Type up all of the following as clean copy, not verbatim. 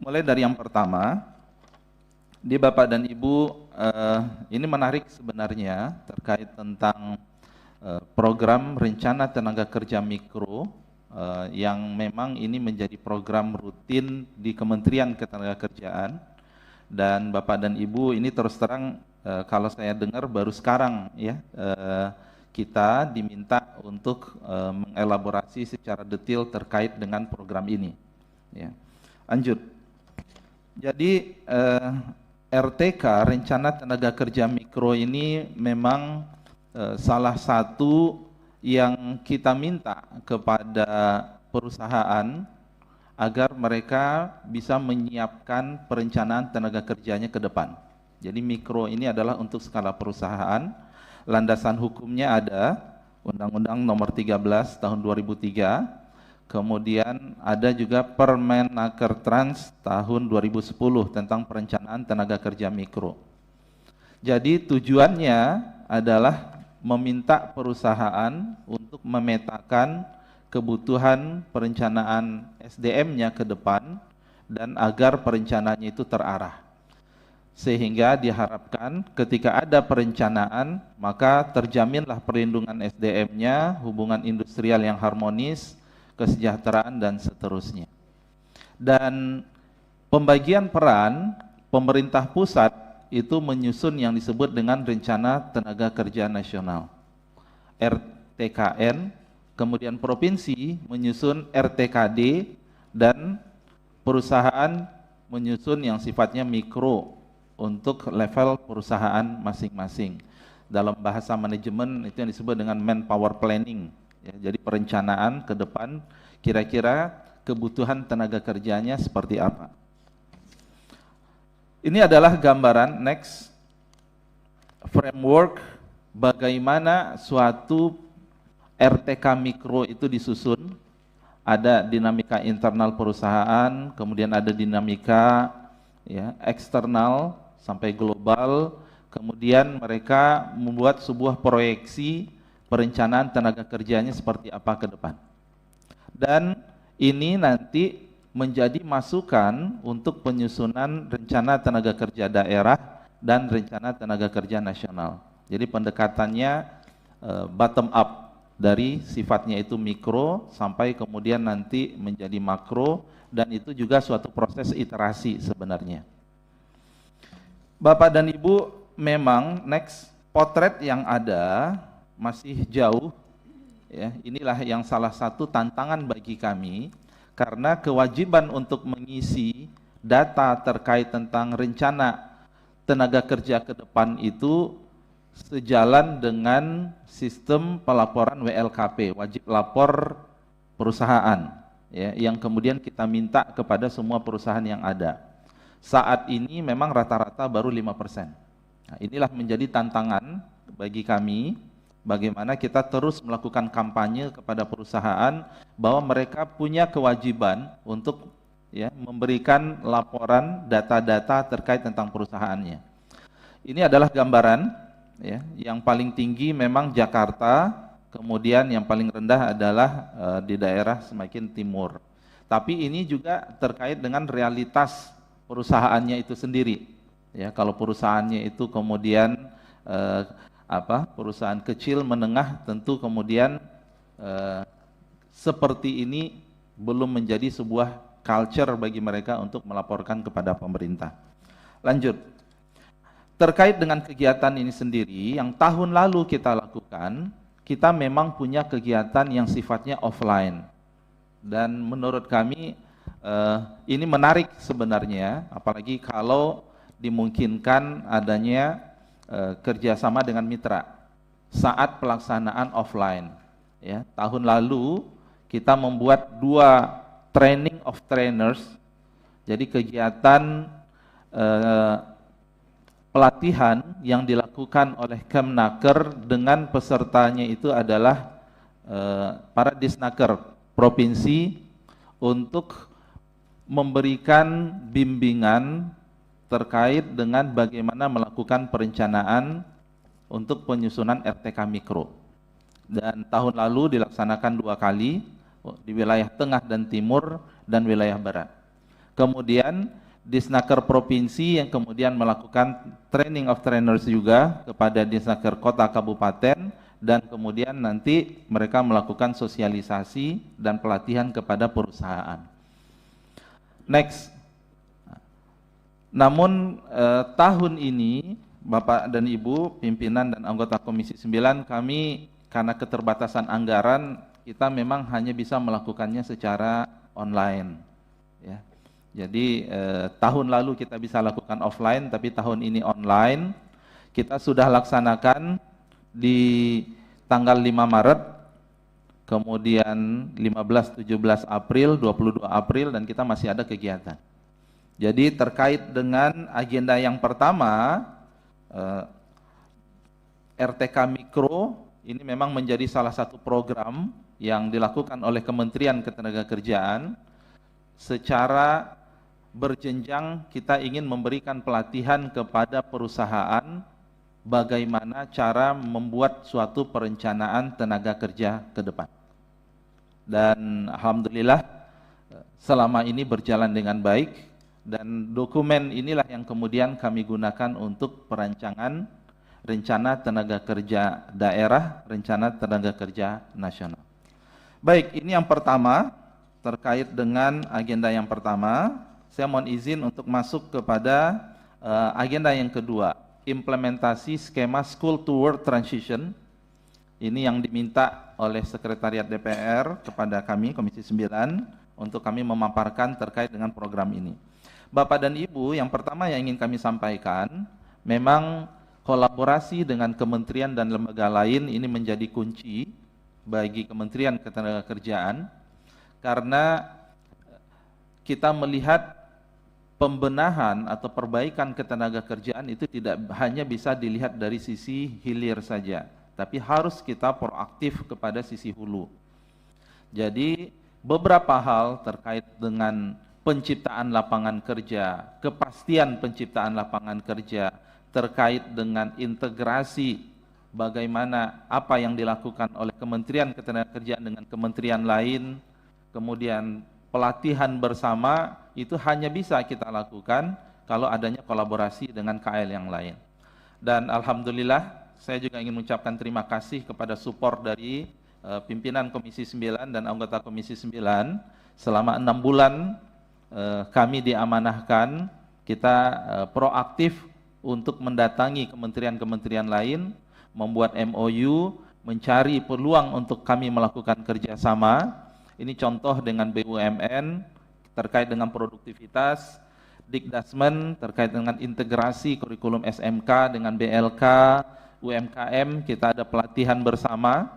mulai dari yang pertama, di Bapak dan Ibu, ini menarik sebenarnya terkait tentang program rencana tenaga kerja mikro yang memang ini menjadi program rutin di Kementerian Ketenagakerjaan. Dan Bapak dan Ibu ini terus terang kalau saya dengar baru sekarang ya kita diminta untuk mengelaborasi secara detail terkait dengan program ini. Ya. Lanjut. Jadi RTK Rencana Tenaga Kerja Mikro ini memang salah satu yang kita minta kepada perusahaan agar mereka bisa menyiapkan perencanaan tenaga kerjanya ke depan. Jadi mikro ini adalah untuk skala perusahaan. Landasan hukumnya ada Undang-Undang Nomor 13 Tahun 2003. Kemudian ada juga Permenaker Trans Tahun 2010 tentang perencanaan tenaga kerja mikro. Jadi tujuannya adalah meminta perusahaan untuk memetakan kebutuhan perencanaan SDM-nya ke depan dan agar perencanaannya itu terarah. Sehingga diharapkan ketika ada perencanaan, maka terjaminlah perlindungan SDM-nya, hubungan industrial yang harmonis, kesejahteraan, dan seterusnya. Dan pembagian peran pemerintah pusat itu menyusun yang disebut dengan Rencana Tenaga Kerja Nasional, RTKN, kemudian provinsi menyusun RTKD, dan perusahaan menyusun yang sifatnya mikro untuk level perusahaan masing-masing. Dalam bahasa manajemen itu yang disebut dengan manpower planning. Ya, jadi perencanaan ke depan kira-kira kebutuhan tenaga kerjanya seperti apa. Ini adalah gambaran next framework bagaimana suatu RTK mikro itu disusun. Ada dinamika internal perusahaan, kemudian ada dinamika ya, eksternal sampai global, kemudian mereka membuat sebuah proyeksi perencanaan tenaga kerjanya seperti apa ke depan. Dan ini nanti menjadi masukan untuk penyusunan rencana tenaga kerja daerah dan rencana tenaga kerja nasional. Jadi pendekatannya bottom up, dari sifatnya itu mikro sampai kemudian nanti menjadi makro, dan itu juga suatu proses iterasi sebenarnya. Bapak dan Ibu, memang next potret yang ada masih jauh ya. Inilah yang salah satu tantangan bagi kami, karena kewajiban untuk mengisi data terkait tentang rencana tenaga kerja ke depan itu sejalan dengan sistem pelaporan WLKP, wajib lapor perusahaan ya, yang kemudian kita minta kepada semua perusahaan yang ada. Saat ini memang rata-rata baru 5%. Nah, inilah menjadi tantangan bagi kami, bagaimana kita terus melakukan kampanye kepada perusahaan bahwa mereka punya kewajiban untuk ya, memberikan laporan data-data terkait tentang perusahaannya. Ini adalah gambaran ya, yang paling tinggi memang Jakarta, kemudian yang paling rendah adalah di daerah semakin timur. Tapi ini juga terkait dengan realitas perusahaannya itu sendiri. Ya, kalau perusahaannya itu kemudian perusahaan kecil menengah, tentu kemudian seperti ini belum menjadi sebuah culture bagi mereka untuk melaporkan kepada pemerintah. Lanjut. Terkait dengan kegiatan ini sendiri, yang tahun lalu kita lakukan, kita memang punya kegiatan yang sifatnya offline. Dan menurut kami ini menarik sebenarnya, apalagi kalau dimungkinkan adanya kerjasama dengan mitra saat pelaksanaan offline. Ya, tahun lalu kita membuat 2 training of trainers, jadi kegiatan pelatihan yang dilakukan oleh Kemnaker dengan pesertanya itu adalah para disnaker provinsi untuk memberikan bimbingan terkait dengan bagaimana melakukan perencanaan untuk penyusunan RTK mikro. Dan tahun lalu dilaksanakan 2 kali di wilayah tengah dan timur dan wilayah barat. Kemudian Disnaker Provinsi yang kemudian melakukan training of trainers juga kepada Disnaker Kota Kabupaten, dan kemudian nanti mereka melakukan sosialisasi dan pelatihan kepada perusahaan. Next. Namun tahun ini Bapak dan Ibu pimpinan dan anggota Komisi 9, kami karena keterbatasan anggaran kita memang hanya bisa melakukannya secara online, ya. Jadi tahun lalu kita bisa lakukan offline, tapi tahun ini online. Kita sudah laksanakan di tanggal 5 Maret, kemudian 15, 17 April, 22 April, dan kita masih ada kegiatan. Jadi terkait dengan agenda yang pertama, RTK Mikro ini memang menjadi salah satu program yang dilakukan oleh Kementerian Ketenagakerjaan. Secara berjenjang kita ingin memberikan pelatihan kepada perusahaan bagaimana cara membuat suatu perencanaan tenaga kerja ke depan. Dan alhamdulillah selama ini berjalan dengan baik, dan dokumen inilah yang kemudian kami gunakan untuk perancangan rencana tenaga kerja daerah, rencana tenaga kerja nasional. Baik, ini yang pertama terkait dengan agenda yang pertama. Saya mohon izin untuk masuk kepada agenda yang kedua, implementasi skema School to Work Transition. Ini yang diminta oleh Sekretariat DPR kepada kami, Komisi 9, untuk kami memaparkan terkait dengan program ini. Bapak dan Ibu, yang pertama yang ingin kami sampaikan, memang kolaborasi dengan kementerian dan lembaga lain ini menjadi kunci bagi Kementerian Ketenagakerjaan, karena kita melihat pembenahan atau perbaikan ketenagakerjaan itu tidak hanya bisa dilihat dari sisi hilir saja, tapi harus kita proaktif kepada sisi hulu. Jadi beberapa hal terkait dengan penciptaan lapangan kerja, kepastian penciptaan lapangan kerja, terkait dengan integrasi bagaimana apa yang dilakukan oleh Kementerian Ketenagakerjaan dengan kementerian lain, kemudian pelatihan bersama, itu hanya bisa kita lakukan kalau adanya kolaborasi dengan KL yang lain. Dan alhamdulillah saya juga ingin mengucapkan terima kasih kepada support dari pimpinan Komisi 9 dan anggota Komisi 9. Selama 6 bulan kami diamanahkan, kita proaktif untuk mendatangi kementerian-kementerian lain, membuat MOU, mencari peluang untuk kami melakukan kerjasama. Ini contoh dengan BUMN terkait dengan produktivitas, Dikdasmen terkait dengan integrasi kurikulum SMK dengan BLK, UMKM kita ada pelatihan bersama,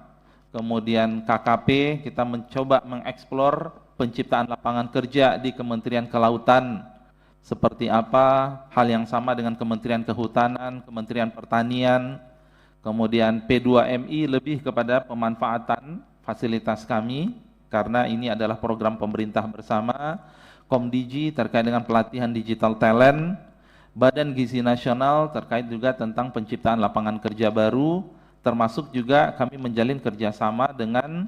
kemudian KKP kita mencoba mengeksplor penciptaan lapangan kerja di Kementerian Kelautan seperti apa, hal yang sama dengan Kementerian Kehutanan, Kementerian Pertanian, kemudian P2MI lebih kepada pemanfaatan fasilitas kami, karena ini adalah program pemerintah bersama, Komdigi terkait dengan pelatihan digital talent, Badan Gizi Nasional terkait juga tentang penciptaan lapangan kerja baru, termasuk juga kami menjalin kerjasama dengan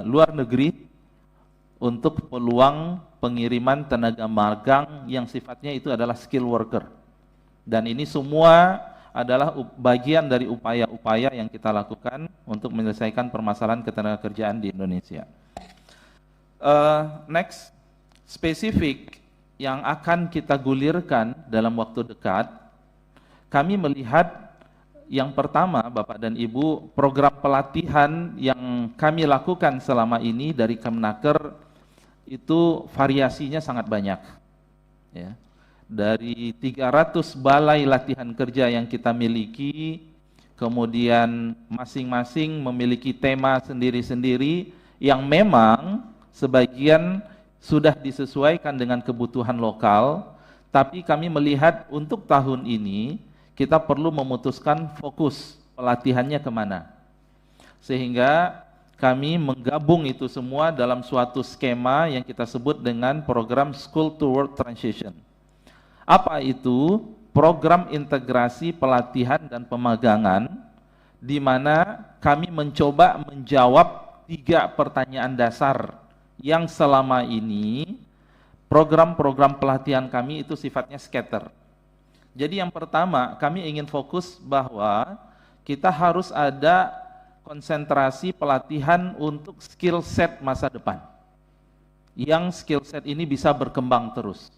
luar negeri untuk peluang pengiriman tenaga magang yang sifatnya itu adalah skill worker. Dan ini semua adalah bagian dari upaya-upaya yang kita lakukan untuk menyelesaikan permasalahan ketenagakerjaan di Indonesia. Next, spesifik yang akan kita gulirkan dalam waktu dekat, kami melihat yang pertama, Bapak dan Ibu, program pelatihan yang kami lakukan selama ini dari Kemnaker itu variasinya sangat banyak, ya. Dari 300 balai latihan kerja yang kita miliki, kemudian masing-masing memiliki tema sendiri-sendiri yang memang sebagian sudah disesuaikan dengan kebutuhan lokal, tapi kami melihat untuk tahun ini kita perlu memutuskan fokus pelatihannya kemana. Sehingga kami menggabung itu semua dalam suatu skema yang kita sebut dengan program School to Work Transition. Apa itu? Program integrasi pelatihan dan pemagangan, di mana kami mencoba menjawab 3 pertanyaan dasar yang selama ini program-program pelatihan kami itu sifatnya scatter. Jadi yang pertama, kami ingin fokus bahwa kita harus ada konsentrasi pelatihan untuk skill set masa depan. Yang skill set ini bisa berkembang terus.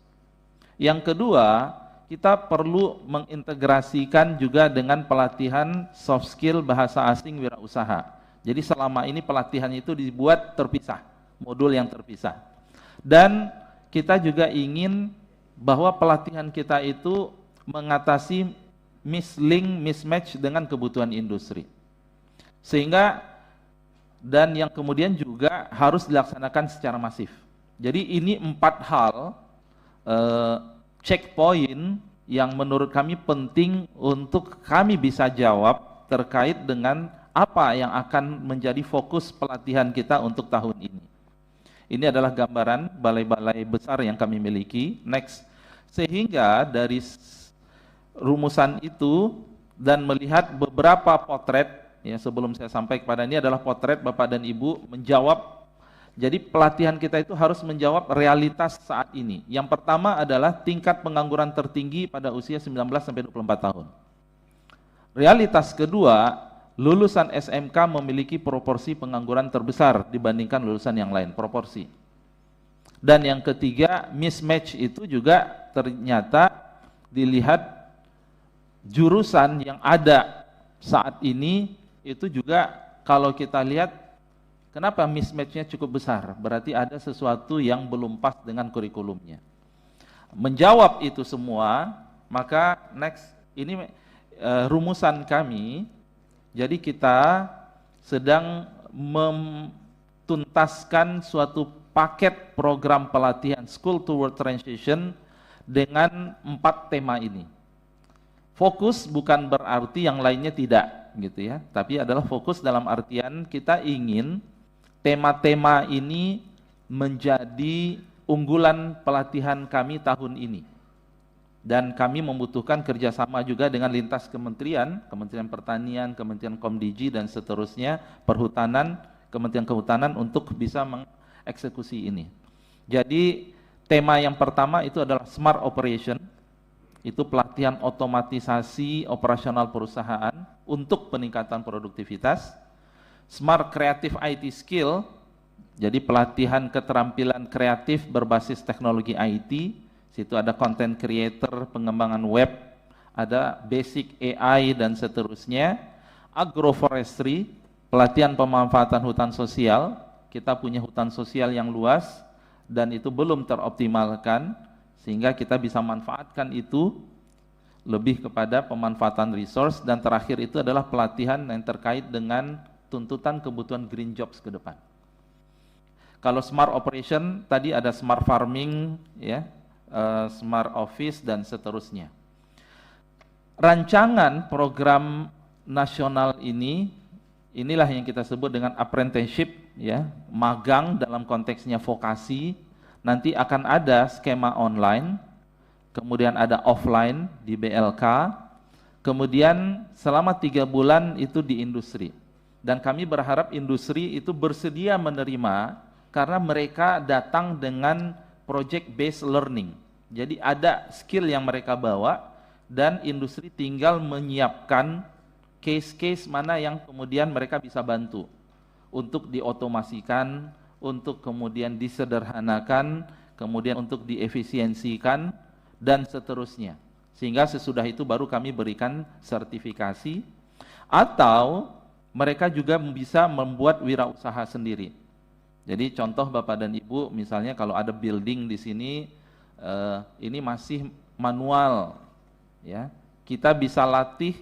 Yang kedua, kita perlu mengintegrasikan juga dengan pelatihan soft skill bahasa asing wirausaha. Jadi selama ini pelatihan itu dibuat terpisah, modul yang terpisah. Dan kita juga ingin bahwa pelatihan kita itu mengatasi mislink, mismatch dengan kebutuhan industri. Sehingga, dan yang kemudian juga harus dilaksanakan secara masif. Jadi ini 4 hal checkpoint yang menurut kami penting untuk kami bisa jawab terkait dengan apa yang akan menjadi fokus pelatihan kita untuk tahun ini. Ini adalah gambaran balai-balai besar yang kami miliki. Next. Sehingga dari rumusan itu dan melihat beberapa potret, ya sebelum saya sampai kepada ini adalah potret Bapak dan Ibu menjawab. Jadi pelatihan kita itu harus menjawab realitas saat ini. Yang pertama adalah tingkat pengangguran tertinggi pada usia 19-24 tahun. Realitas kedua, lulusan SMK memiliki proporsi pengangguran terbesar dibandingkan lulusan yang lain, proporsi. Dan yang ketiga, mismatch itu juga ternyata dilihat jurusan yang ada saat ini itu juga kalau kita lihat kenapa mismatch-nya cukup besar, berarti ada sesuatu yang belum pas dengan kurikulumnya. Menjawab itu semua, maka next, ini rumusan kami, jadi kita sedang tuntaskan suatu paket program pelatihan School to Work Transition dengan 4 tema ini. Fokus bukan berarti yang lainnya tidak, gitu ya. Tapi adalah fokus dalam artian kita ingin tema-tema ini menjadi unggulan pelatihan kami tahun ini. Dan kami membutuhkan kerjasama juga dengan lintas kementerian, Kementerian Pertanian, Kementerian Komdigi, dan seterusnya, Perhutanan, Kementerian Kehutanan untuk bisa mengeksekusi ini. Jadi tema yang pertama itu adalah Smart Operation, itu pelatihan otomatisasi operasional perusahaan untuk peningkatan produktivitas. Smart Creative IT Skill, jadi pelatihan keterampilan kreatif berbasis teknologi IT, situ ada content creator, pengembangan web, ada basic AI dan seterusnya. Agroforestry, pelatihan pemanfaatan hutan sosial, kita punya hutan sosial yang luas dan itu belum teroptimalkan, sehingga kita bisa manfaatkan itu lebih kepada pemanfaatan resource. Dan terakhir itu adalah pelatihan yang terkait dengan tuntutan kebutuhan green jobs ke depan. Kalau smart operation tadi ada smart farming, ya, smart office dan seterusnya. Rancangan program nasional ini, inilah yang kita sebut dengan apprenticeship, ya, magang dalam konteksnya vokasi. Nanti akan ada skema online, kemudian ada offline di BLK, kemudian selama 3 bulan itu di industri. Dan kami berharap industri itu bersedia menerima karena mereka datang dengan project based learning. Jadi ada skill yang mereka bawa dan industri tinggal menyiapkan case-case mana yang kemudian mereka bisa bantu untuk diotomasikan, untuk kemudian disederhanakan, kemudian untuk diefisiensikan, dan seterusnya. Sehingga sesudah itu baru kami berikan sertifikasi, atau mereka juga bisa membuat wirausaha sendiri. Jadi contoh Bapak dan Ibu, misalnya kalau ada building di sini, ini masih manual, ya, kita bisa latih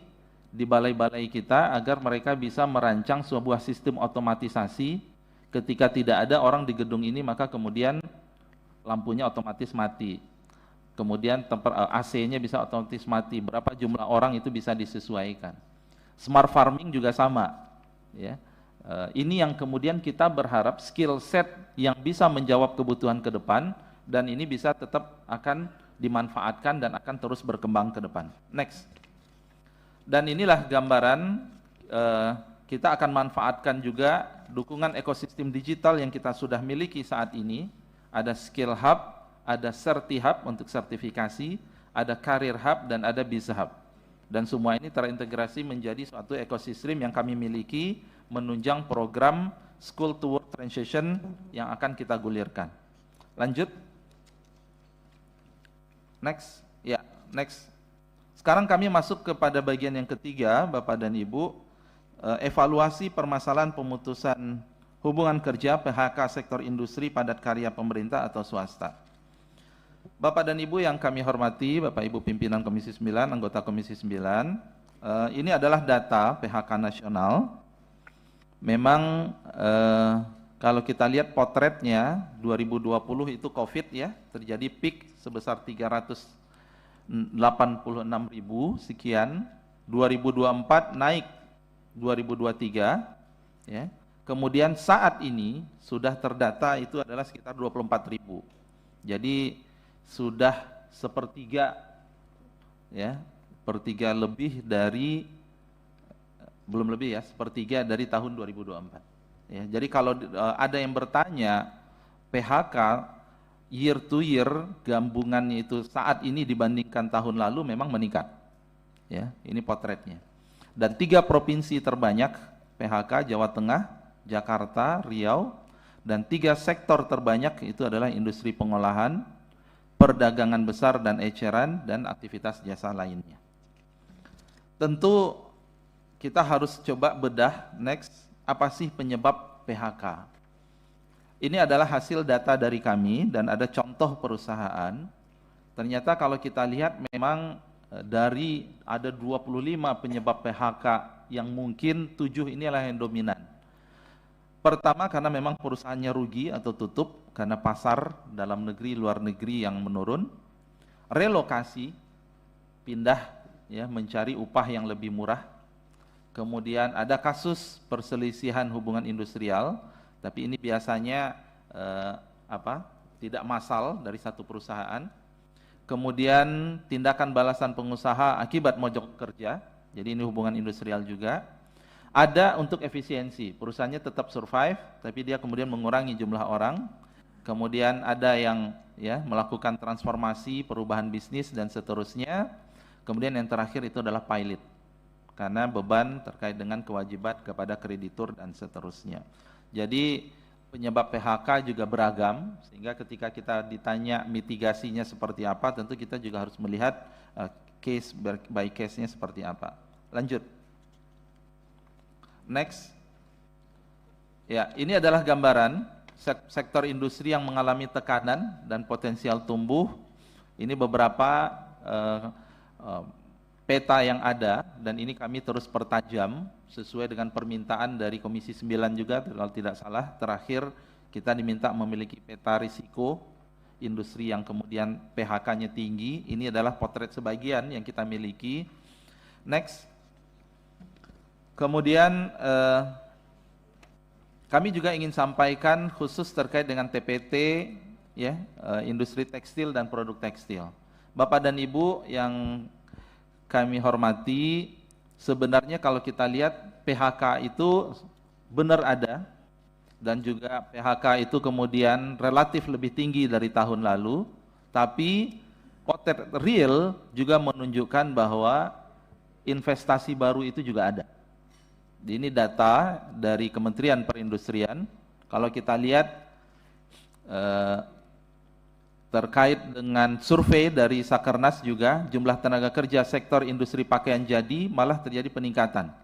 di balai-balai kita agar mereka bisa merancang sebuah sistem otomatisasi. Ketika tidak ada orang di gedung ini, maka kemudian lampunya otomatis mati. Kemudian AC-nya bisa otomatis mati. Berapa jumlah orang itu bisa disesuaikan. Smart farming juga sama. Ya. Ini yang kemudian kita berharap skill set yang bisa menjawab kebutuhan ke depan, dan ini bisa tetap akan dimanfaatkan dan akan terus berkembang ke depan. Next. Dan inilah gambaran kita akan manfaatkan juga dukungan ekosistem digital yang kita sudah miliki saat ini. Ada skill hub, ada Certi-Hub untuk sertifikasi, ada Career Hub, dan ada Biz Hub. Dan semua ini terintegrasi menjadi suatu ekosistem yang kami miliki menunjang program School to Work Transition yang akan kita gulirkan. Lanjut. Next. Ya, next. Sekarang kami masuk kepada bagian yang ketiga, Bapak dan Ibu, evaluasi permasalahan pemutusan hubungan kerja PHK sektor industri padat karya pemerintah atau swasta. Bapak dan Ibu yang kami hormati, Bapak Ibu pimpinan Komisi 9, anggota Komisi 9, ini adalah data PHK nasional. Memang kalau kita lihat potretnya 2020 itu COVID ya, terjadi peak sebesar 386.000 sekian, 2024 naik 2023 ya. Kemudian saat ini sudah terdata itu adalah sekitar 24.000. Jadi sudah sepertiga ya, sepertiga lebih dari, belum lebih ya, sepertiga dari tahun 2024 ya. Jadi kalau ada yang bertanya PHK year to year gabungannya itu saat ini dibandingkan tahun lalu memang meningkat ya, ini potretnya. Dan 3 provinsi terbanyak PHK, Jawa Tengah, Jakarta, Riau, dan 3 sektor terbanyak itu adalah industri pengolahan, perdagangan besar dan eceran, dan aktivitas jasa lainnya. Tentu kita harus coba bedah next, apa sih penyebab PHK? Ini adalah hasil data dari kami dan ada contoh perusahaan. Ternyata kalau kita lihat memang dari ada 25 penyebab PHK yang mungkin 7 inilah yang dominan. Pertama karena memang perusahaannya rugi atau tutup karena pasar dalam negeri, luar negeri yang menurun. Relokasi, pindah ya, mencari upah yang lebih murah. Kemudian ada kasus perselisihan hubungan industrial, tapi ini biasanya tidak massal dari satu perusahaan. Kemudian tindakan balasan pengusaha akibat mogok kerja, jadi ini hubungan industrial juga. Ada untuk efisiensi, perusahaannya tetap survive, tapi dia kemudian mengurangi jumlah orang. Kemudian ada yang ya melakukan transformasi, perubahan bisnis dan seterusnya. Kemudian yang terakhir itu adalah pilot, karena beban terkait dengan kewajiban kepada kreditur dan seterusnya. Jadi penyebab PHK juga beragam, sehingga ketika kita ditanya mitigasinya seperti apa, tentu kita juga harus melihat case by case-nya seperti apa. Lanjut. Next. Ya, ini adalah gambaran sektor industri yang mengalami tekanan dan potensial tumbuh. Ini beberapa peta yang ada, dan ini kami terus pertajam sesuai dengan permintaan dari Komisi 9 juga kalau tidak salah. Terakhir kita diminta memiliki peta risiko industri yang kemudian PHK-nya tinggi. Ini adalah potret sebagian yang kita miliki. Next. Kemudian kami juga ingin sampaikan khusus terkait dengan TPT ya, industri tekstil dan produk tekstil. Bapak dan Ibu yang kami hormati, sebenarnya kalau kita lihat PHK itu benar ada, dan juga PHK itu kemudian relatif lebih tinggi dari tahun lalu, tapi potret real juga menunjukkan bahwa investasi baru itu juga ada. Ini data dari Kementerian Perindustrian. Kalau kita lihat terkait dengan survei dari Sakernas juga, jumlah tenaga kerja sektor industri pakaian jadi malah terjadi peningkatan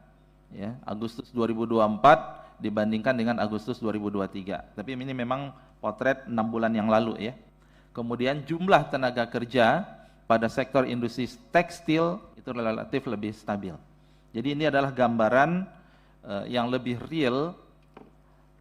ya, Agustus 2024 dibandingkan dengan Agustus 2023. Tapi ini memang potret 6 bulan yang lalu ya. Kemudian jumlah tenaga kerja pada sektor industri tekstil itu relatif lebih stabil. Jadi ini adalah gambaran yang lebih real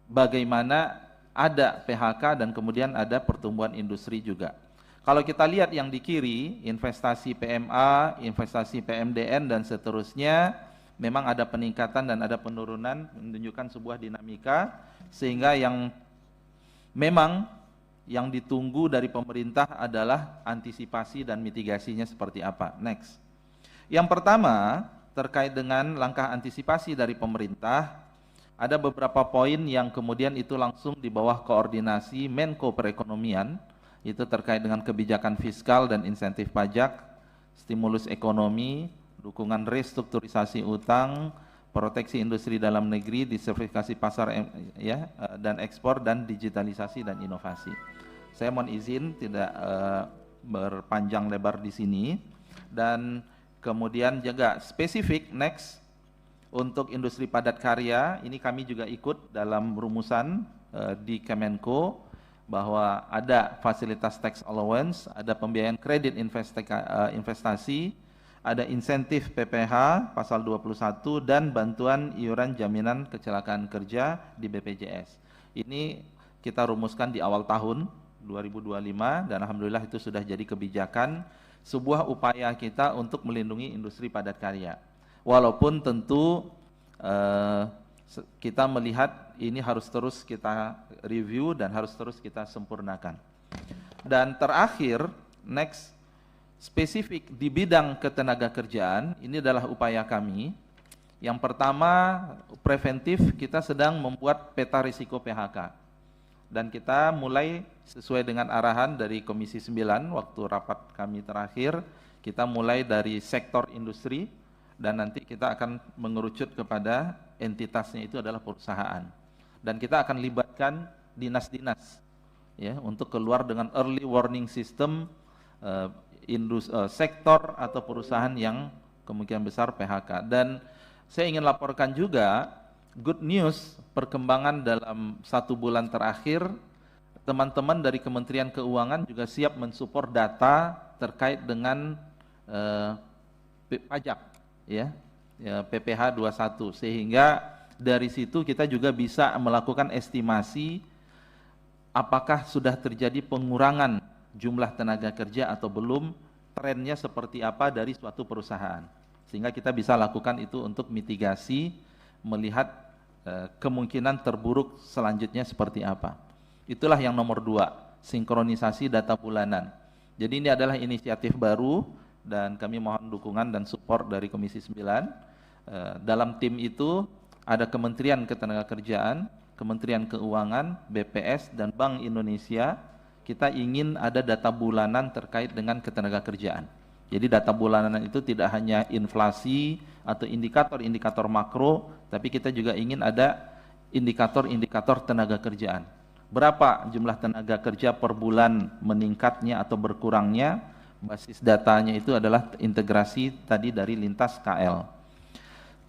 bagaimana ada PHK dan kemudian ada pertumbuhan industri juga. Kalau kita lihat yang di kiri, investasi PMA, investasi PMDN dan seterusnya, memang ada peningkatan dan ada penurunan, menunjukkan sebuah dinamika, sehingga yang memang yang ditunggu dari pemerintah adalah antisipasi dan mitigasinya seperti apa. Next. Yang pertama, terkait dengan langkah antisipasi dari pemerintah, ada beberapa poin yang kemudian itu langsung di bawah koordinasi Menko Perekonomian, itu terkait dengan kebijakan fiskal dan insentif pajak, stimulus ekonomi, dukungan restrukturisasi utang, proteksi industri dalam negeri, diversifikasi pasar dan ekspor, dan digitalisasi dan inovasi. Saya mohon izin tidak berpanjang lebar di sini, dan kemudian juga spesifik next untuk industri padat karya, ini kami juga ikut dalam rumusan di Kemenko bahwa ada fasilitas tax allowance, ada pembiayaan kredit investasi, ada insentif PPH pasal 21 dan bantuan iuran jaminan kecelakaan kerja di BPJS. Ini kita rumuskan di awal tahun 2025 dan alhamdulillah itu sudah jadi kebijakan, sebuah upaya kita untuk melindungi industri padat karya. Walaupun tentu kita melihat ini harus terus kita review dan harus terus kita sempurnakan. Dan terakhir, next, spesifik di bidang ketenagakerjaan, ini adalah upaya kami. Yang pertama, preventif, kita sedang membuat peta risiko PHK. Dan kita mulai sesuai dengan arahan dari Komisi 9 waktu rapat kami terakhir, kita mulai dari sektor industri, dan nanti kita akan mengerucut kepada entitasnya itu adalah perusahaan. Dan kita akan libatkan dinas-dinas ya untuk keluar dengan early warning system sektor atau perusahaan yang kemungkinan besar PHK. Dan saya ingin laporkan juga good news, perkembangan dalam 1 bulan terakhir, teman-teman dari Kementerian Keuangan juga siap mensupport data terkait dengan pajak ya PPh 21, sehingga dari situ kita juga bisa melakukan estimasi apakah sudah terjadi pengurangan jumlah tenaga kerja atau belum, trennya seperti apa dari suatu perusahaan, sehingga kita bisa lakukan itu untuk mitigasi, melihat kemungkinan terburuk selanjutnya seperti apa. Itulah yang nomor 2, sinkronisasi data bulanan. Jadi ini adalah inisiatif baru dan kami mohon dukungan dan support dari Komisi 9. Dalam tim itu ada Kementerian Ketenagakerjaan, Kementerian Keuangan, BPS, dan Bank Indonesia. Kita ingin ada data bulanan terkait dengan ketenagakerjaan. Jadi data bulanan itu tidak hanya inflasi atau indikator-indikator makro, tapi kita juga ingin ada indikator-indikator tenaga kerjaan. Berapa jumlah tenaga kerja per bulan meningkatnya atau berkurangnya, basis datanya itu adalah integrasi tadi dari lintas KL.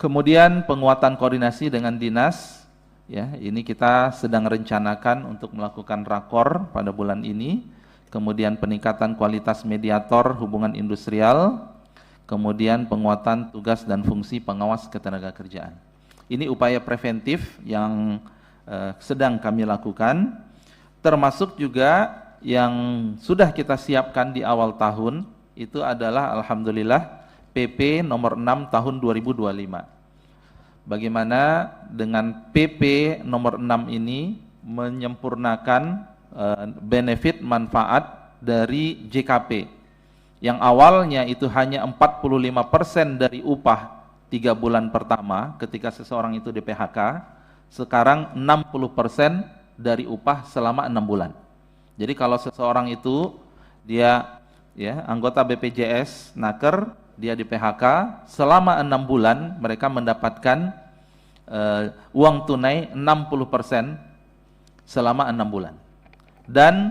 Kemudian penguatan koordinasi dengan dinas, ya ini kita sedang rencanakan untuk melakukan rakor pada bulan ini. Kemudian peningkatan kualitas mediator hubungan industrial, kemudian penguatan tugas dan fungsi pengawas ketenagakerjaan. Ini upaya preventif yang sedang kami lakukan, termasuk juga yang sudah kita siapkan di awal tahun, itu adalah alhamdulillah PP nomor 6 tahun 2025. Bagaimana dengan PP nomor 6 ini menyempurnakan benefit manfaat dari JKP yang awalnya itu hanya 45% dari upah 3 bulan pertama ketika seseorang itu di PHK, sekarang 60% dari upah selama 6 bulan. Jadi kalau seseorang itu dia ya anggota BPJS Naker, dia di PHK selama 6 bulan, mereka mendapatkan uang tunai 60% selama 6 bulan. Dan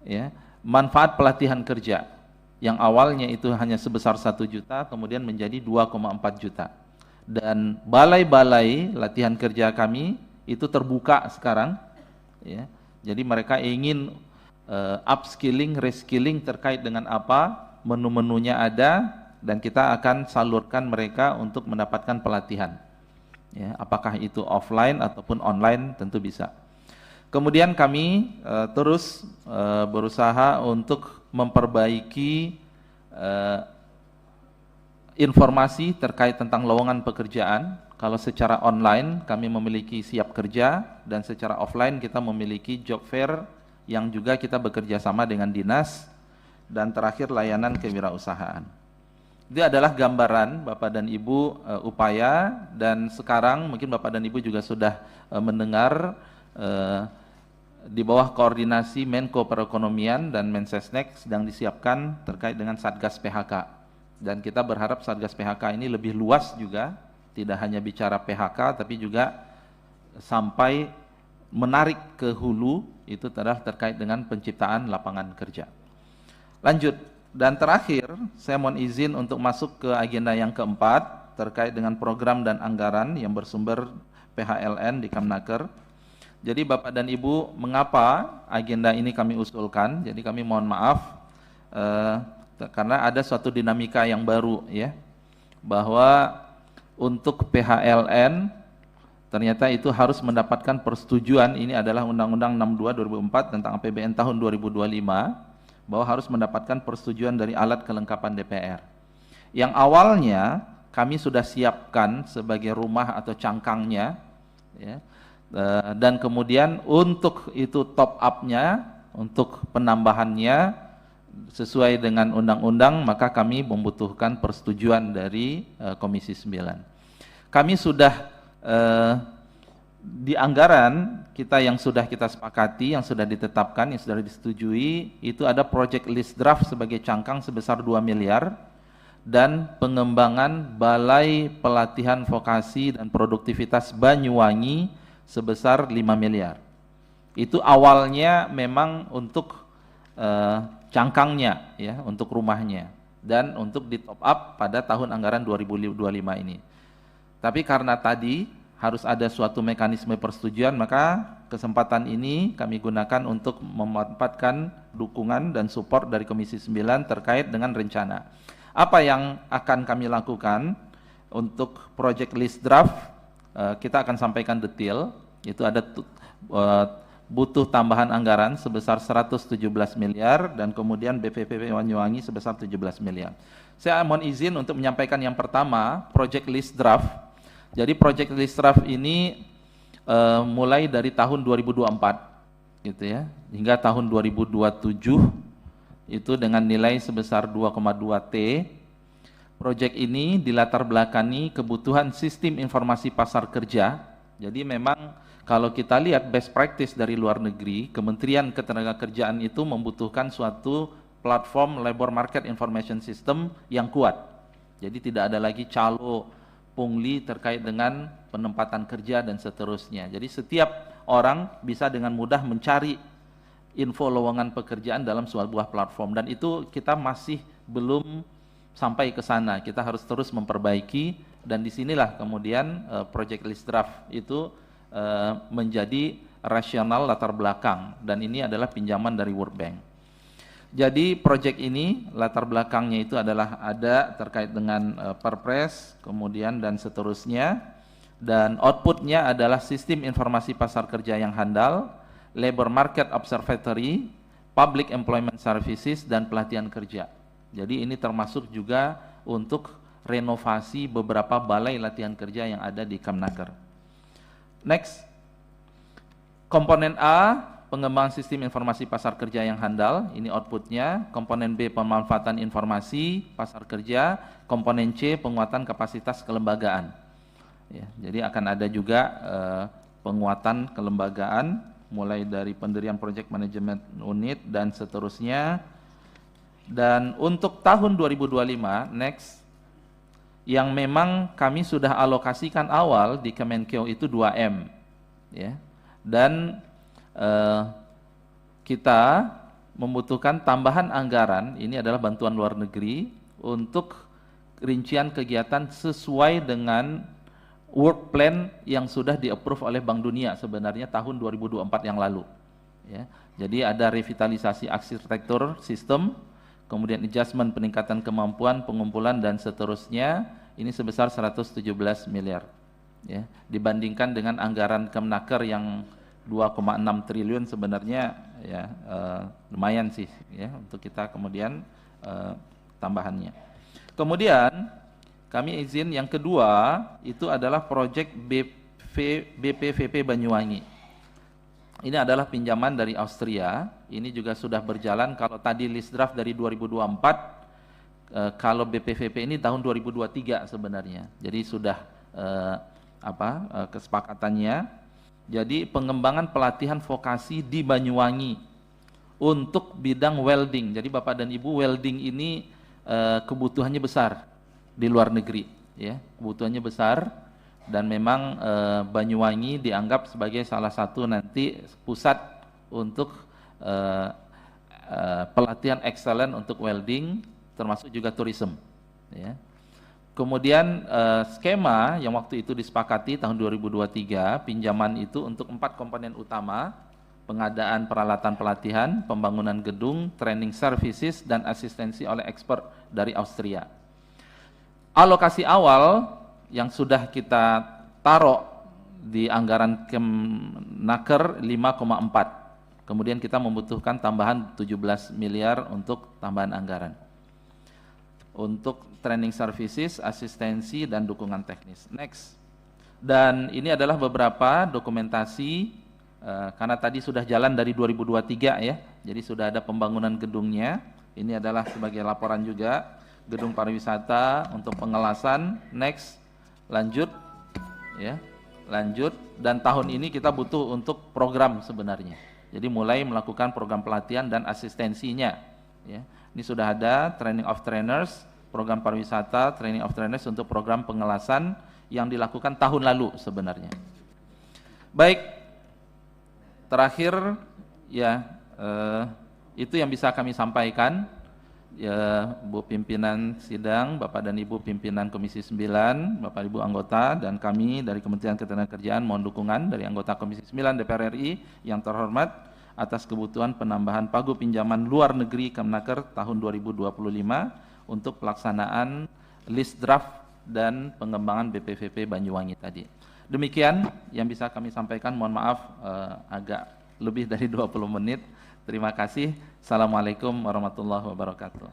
ya, manfaat pelatihan kerja yang awalnya itu hanya sebesar 1 juta kemudian menjadi 2,4 juta. Dan balai-balai latihan kerja kami itu terbuka sekarang ya. Jadi mereka ingin upskilling, reskilling terkait dengan apa, menu-menunya ada dan kita akan salurkan mereka untuk mendapatkan pelatihan. Ya, apakah itu offline ataupun online tentu bisa. Kemudian kami terus berusaha untuk memperbaiki informasi terkait tentang lowongan pekerjaan. Kalau secara online kami memiliki Siap Kerja dan secara offline kita memiliki Job Fair yang juga kita bekerja sama dengan dinas, dan terakhir layanan kewirausahaan. Itu adalah gambaran Bapak dan Ibu upaya, dan sekarang mungkin Bapak dan Ibu juga sudah mendengar di bawah koordinasi Menko Perekonomian dan Mensesnek sedang disiapkan terkait dengan Satgas PHK. Dan kita berharap Satgas PHK ini lebih luas juga, tidak hanya bicara PHK tapi juga sampai menarik ke hulu, itu adalah terkait dengan penciptaan lapangan kerja. Lanjut, dan terakhir saya mohon izin untuk masuk ke agenda yang keempat terkait dengan program dan anggaran yang bersumber PHLN di Kemnaker. Jadi Bapak dan Ibu, mengapa agenda ini kami usulkan? Jadi kami mohon maaf karena ada suatu dinamika yang baru ya, bahwa untuk PHLN ternyata itu harus mendapatkan persetujuan. Ini adalah Undang-Undang 62 2004 tentang APBN tahun 2025, bahwa harus mendapatkan persetujuan dari alat kelengkapan DPR. Yang awalnya kami sudah siapkan sebagai rumah atau cangkangnya, ya, dan kemudian untuk itu top up-nya, untuk penambahannya sesuai dengan undang-undang, maka kami membutuhkan persetujuan dari Komisi 9. Kami sudah di anggaran kita yang sudah kita sepakati, yang sudah ditetapkan, yang sudah disetujui, itu ada project list draft sebagai cangkang sebesar 2 miliar dan pengembangan Balai Pelatihan Vokasi dan Produktivitas Banyuwangi sebesar 5 miliar. Itu awalnya memang untuk cangkangnya ya, untuk rumahnya dan untuk di top up pada tahun anggaran 2025 ini. Tapi karena tadi harus ada suatu mekanisme persetujuan, maka kesempatan ini kami gunakan untuk memanfaatkan dukungan dan support dari Komisi 9 terkait dengan rencana. Apa yang akan kami lakukan untuk project list draft, kita akan sampaikan detail. Itu ada butuh tambahan anggaran sebesar 117 miliar dan kemudian BPPP Banyuwangi sebesar 17 miliar. Saya mohon izin untuk menyampaikan yang pertama, project list draft. Jadi project list draft ini mulai dari tahun 2024 gitu ya, hingga tahun 2027 itu dengan nilai sebesar 2,2 T. Project ini dilatar belakangi kebutuhan sistem informasi pasar kerja. Jadi memang kalau kita lihat best practice dari luar negeri, Kementerian Ketenagakerjaan itu membutuhkan suatu platform labor market information system yang kuat. Jadi tidak ada lagi calo pungli terkait dengan penempatan kerja dan seterusnya. Jadi setiap orang bisa dengan mudah mencari info lowongan pekerjaan dalam sebuah platform, dan itu kita masih belum sampai ke sana. Kita harus terus memperbaiki, dan disinilah kemudian project list draft itu menjadi rasional latar belakang, dan ini adalah pinjaman dari World Bank. Jadi proyek ini latar belakangnya itu adalah ada terkait dengan Perpres, kemudian dan seterusnya, dan outputnya adalah sistem informasi pasar kerja yang handal, labor market observatory, public employment services, dan pelatihan kerja. Jadi ini termasuk juga untuk renovasi beberapa balai latihan kerja yang ada di Kemnaker. Next, komponen A, pengembangan sistem informasi pasar kerja yang handal, ini outputnya. Komponen B, pemanfaatan informasi pasar kerja. Komponen C, penguatan kapasitas kelembagaan. Ya, jadi akan ada juga penguatan kelembagaan, mulai dari pendirian project management unit dan seterusnya. Dan untuk tahun 2025, next, yang memang kami sudah alokasikan awal di Kemenkeu itu 2M. Ya, dan kita membutuhkan tambahan anggaran, ini adalah bantuan luar negeri, untuk rincian kegiatan sesuai dengan work plan yang sudah di-approve oleh Bank Dunia sebenarnya tahun 2024 yang lalu. Ya, jadi ada revitalisasi arsitektur sistem, kemudian adjustment peningkatan kemampuan, pengumpulan, dan seterusnya, ini sebesar 117 miliar. Ya, dibandingkan dengan anggaran Kemnaker yang 2,6 triliun sebenarnya ya lumayan sih ya untuk kita kemudian tambahannya. Kemudian kami izin yang kedua itu adalah proyek BPVP Banyuwangi. Ini adalah pinjaman dari Austria, ini juga sudah berjalan. Kalau tadi list draft dari 2024, kalau BPVP ini tahun 2023 sebenarnya. Jadi sudah kesepakatannya. Jadi pengembangan pelatihan vokasi di Banyuwangi untuk bidang welding. Jadi Bapak dan Ibu, welding ini kebutuhannya besar di luar negeri, ya, kebutuhannya besar, dan memang Banyuwangi dianggap sebagai salah satu nanti pusat untuk pelatihan excellent untuk welding, termasuk juga tourism, ya. Kemudian skema yang waktu itu disepakati tahun 2023, pinjaman itu untuk 4 komponen utama: pengadaan peralatan pelatihan, pembangunan gedung, training services, dan asistensi oleh expert dari Austria. Alokasi awal yang sudah kita taruh di anggaran Kemnaker 5,4. Kemudian kita membutuhkan tambahan 17 miliar untuk tambahan anggaran untuk training services, asistensi, dan dukungan teknis. Next. Dan ini adalah beberapa dokumentasi, karena tadi sudah jalan dari 2023 ya, jadi sudah ada pembangunan gedungnya. Ini adalah sebagai laporan juga, gedung pariwisata untuk pengelasan. Next, lanjut, ya, lanjut. Dan tahun ini kita butuh untuk program sebenarnya. Jadi mulai melakukan program pelatihan dan asistensinya, ya. Ini sudah ada training of trainers, program pariwisata, training of trainers untuk program pengelasan yang dilakukan tahun lalu sebenarnya. Baik, terakhir ya, itu yang bisa kami sampaikan. Ya, Bu Pimpinan Sidang, Bapak dan Ibu Pimpinan Komisi 9, Bapak Ibu anggota, dan kami dari Kementerian Ketenagakerjaan mohon dukungan dari anggota Komisi 9 DPR RI yang terhormat atas kebutuhan penambahan pagu pinjaman luar negeri Kemnaker tahun 2025 untuk pelaksanaan list draft dan pengembangan BPVP Banyuwangi tadi. Demikian yang bisa kami sampaikan, mohon maaf agak lebih dari 20 menit. Terima kasih. Assalamualaikum warahmatullahi wabarakatuh.